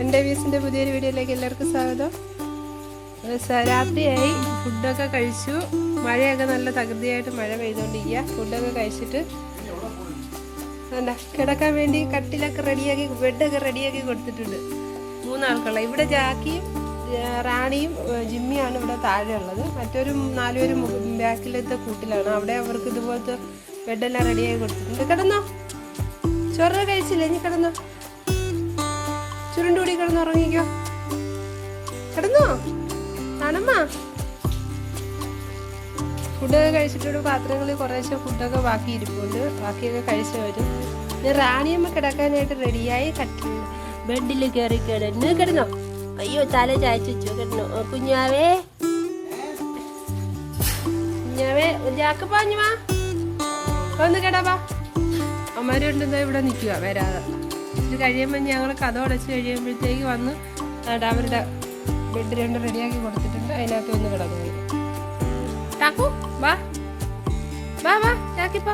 എൻ്റെ വീസിൻ്റെ പുതിയൊരു വീഡിയോയിലേക്ക് എല്ലാവർക്കും സ്വാഗതം. രാത്രിയായി, ഫുഡൊക്കെ കഴിച്ചു. മഴയൊക്കെ നല്ല തകൃതിയായിട്ട് മഴ പെയ്തുകൊണ്ടിരിക്കുക. ഫുഡൊക്കെ കഴിച്ചിട്ട് എന്താ കിടക്കാൻ വേണ്ടി കട്ടിലൊക്കെ റെഡിയാക്കി, ബെഡൊക്കെ റെഡിയാക്കി കൊടുത്തിട്ടുണ്ട്. 3 ആൾക്കുള്ള. ഇവിടെ ജാക്കിയും റാണിയും ജിമ്മിയാണ് ഇവിടെ താഴെ ഉള്ളത്. മറ്റൊരു 4 പേരും ബാക്കിലത്തെ കൂട്ടിലാണ്. അവിടെ അവർക്ക് ഇതുപോലത്തെ ബെഡെല്ലാം റെഡിയാക്കി കൊടുത്തിട്ടുണ്ട്. കിടന്നോ, ചോറ് കഴിച്ചില്ല, ഇനി കിടന്നോ, ചുരുണ്ടുകൂടി കിടന്ന് ഉറങ്ങിക്കോ. കിടന്നോ ആണമ്മ. ഫുഡൊക്കെ കഴിച്ചിട്ട് പാത്രങ്ങളിൽ കുറേശ്ശെ ഫുഡൊക്കെ ബാക്കി ഇരിപ്പുണ്ട്. ബാക്കിയൊക്കെ കഴിച്ചു വരും. ഇനി റാണിയമ്മ കിടക്കാനായിട്ട് റെഡിയായി ബെഡിൽ കയറി കിടന്ന്. കിടന്നോ, അയ്യോ തല ചായച്ചു കിടന്നു. കുഞ്ഞാവേ കുഞ്ഞാവേ ജാക്കപ്പാഞ്ഞുവാ ഒന്ന് കിടവാ. അമ്മമാരുണ്ടെന്നാ ഇവിടെ നിൽക്കുക വരാതെ. ഇത് കഴിയുമ്പോൾ ഞങ്ങൾ കഥ അടച്ച് കഴിയുമ്പോഴത്തേക്ക് വന്ന് അവരുടെ ബെഡ് 2 റെഡിയാക്കി കൊടുത്തിട്ടുണ്ട്. അതിനകത്ത് ഒന്ന് കിടന്നു. ടാക്കു വാ വാ വാ ചാക്കിപ്പ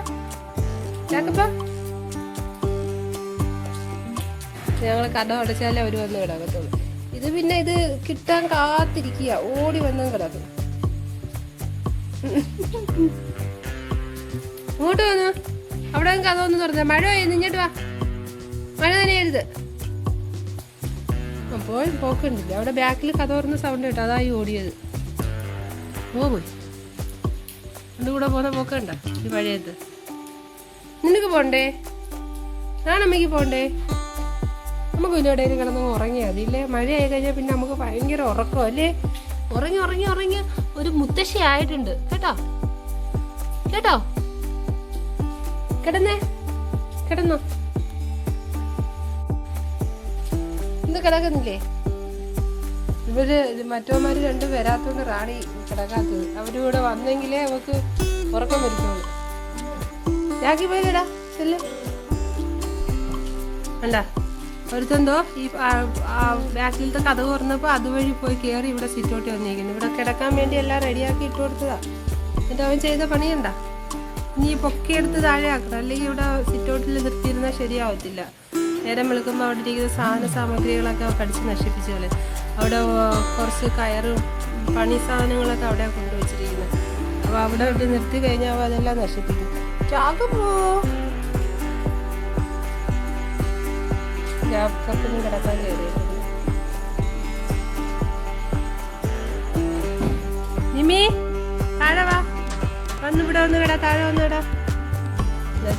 ചാക്കപ്പ. ഞങ്ങൾ കഥ അടച്ചാലേ അവർ വന്ന് കിടക്കത്തുള്ളൂ. ഇത് പിന്നെ ഇത് കിട്ടാൻ കാത്തിരിക്കുക, ഓടി വന്നും കിടക്കും. ഇങ്ങോട്ട് വന്നു, അവിടെ കഥ ഒന്ന് തുറന്ന. മഴ പെയ്യുന്നു, ഇങ്ങോട്ട് വാ. മഴ നനയരുത്. അപ്പോൾ പോക്കുണ്ടില്ല. അവിടെ ബാക്കിൽ കഥ തുറന്ന സൗണ്ട് കേട്ടോ, അതായി ഓടിയത്. പോയി എൻ്റെ കൂടെ പോകുന്ന പോക്കണ്ട ഈ മഴയത്ത്. നിനക്ക് പോണ്ടേ? ഞാനമ്മയ്ക്ക് പോണ്ടേ? നമുക്ക് പിന്നെ എവിടെയും കിടന്ന് ഉറങ്ങിയാൽ മതിയില്ലേ? മഴയായി കഴിഞ്ഞാൽ പിന്നെ നമുക്ക് ഭയങ്കര ഉറക്കം അല്ലേ? ഉറങ്ങി ഉറങ്ങി ഉറങ്ങി ഒരു മുത്തശ്ശി ആയിട്ടുണ്ട് കേട്ടോ. കേട്ടോ, കിടന്നേ, കിടന്നോ. ഇന്ന് കിടക്കുന്നില്ലേ? ഇവര് മറ്റവന്മാര് 2 വരാത്തോണ്ട് റാണി കിടക്കാത്തത്. അവരിവിടെ വന്നെങ്കിലേ അവക്ക് ഉറക്കം വരുത്തുള്ളൂ. രാഖി പോയില്ലടാ, ചെല്ല്. അല്ല ഒരുത്തെന്തോ ഈ ബാക്കിലത്തെ കഥ തുറന്നപ്പോൾ അതുവഴി പോയി കയറി ഇവിടെ സിറ്റോട്ടി വന്നിരിക്കുന്നു. ഇവിടെ കിടക്കാൻ വേണ്ടി എല്ലാം റെഡിയാക്കി ഇട്ട് കൊടുത്തതാ. എന്നിട്ട് അവൻ ചെയ്ത പണിയണ്ട. ഇനി പൊക്കിയെടുത്ത് താഴെ ആക്കണം, അല്ലെങ്കിൽ ഇവിടെ സിറ്റോട്ടിൽ നിർത്തിയിരുന്നാൽ ശരിയാവത്തില്ല. നേരം വെളുക്കുമ്പോൾ അവിടെ ഇരിക്കുന്ന സാമഗ്രികളൊക്കെ കടിച്ച് നശിപ്പിച്ച പോലെ. അവിടെ കുറച്ച് കയറും പണി സാധനങ്ങളൊക്കെ അവിടെ കൊണ്ടുവച്ചിരിക്കുന്നത്. അപ്പോൾ അവിടെ ഇവിടെ നിർത്തി കഴിഞ്ഞാൽ അതെല്ലാം നശിപ്പിക്കും. ചാകപ്പോ കപ്പിനും കിടക്കാൻ കയറിയിട്ടുണ്ട്. നിമി താഴെ വാ, വന്നിവിടെ വന്ന് കിടാ, താഴെ വന്ന് കിടാ.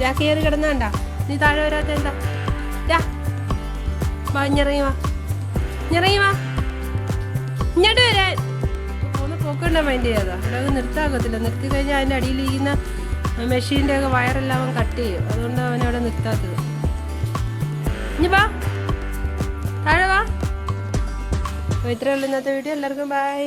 ജാക്കി കയറി കിടന്നാണ്ടാ, നീ താഴെ വരാത്ത എന്താ? ഇറങ്ങി വാ, ഇറങ്ങി വാ, ഇങ്ങോട്ട് വരാൻ. ഒന്ന് പോക്കണ്ട മൈൻഡ് ചെയ്യാതാ. അവിടെ അത് നിർത്താക്കത്തില്ല. നിർത്തി കഴിഞ്ഞാൽ അതിൻ്റെ അടിയിലിരിക്കുന്ന മെഷീൻ്റെ ഒക്കെ വയറെല്ലാം അവൻ കട്ട് ചെയ്യും. അതുകൊണ്ട് അവൻ അവിടെ നിർത്താത്തത്. ഇനി വാ, താഴെ വാ. അപ്പോൾ ഇത്രയേ ഉള്ളൂ ഇന്നത്തെ വീഡിയോ. എല്ലാവർക്കും ബൈ.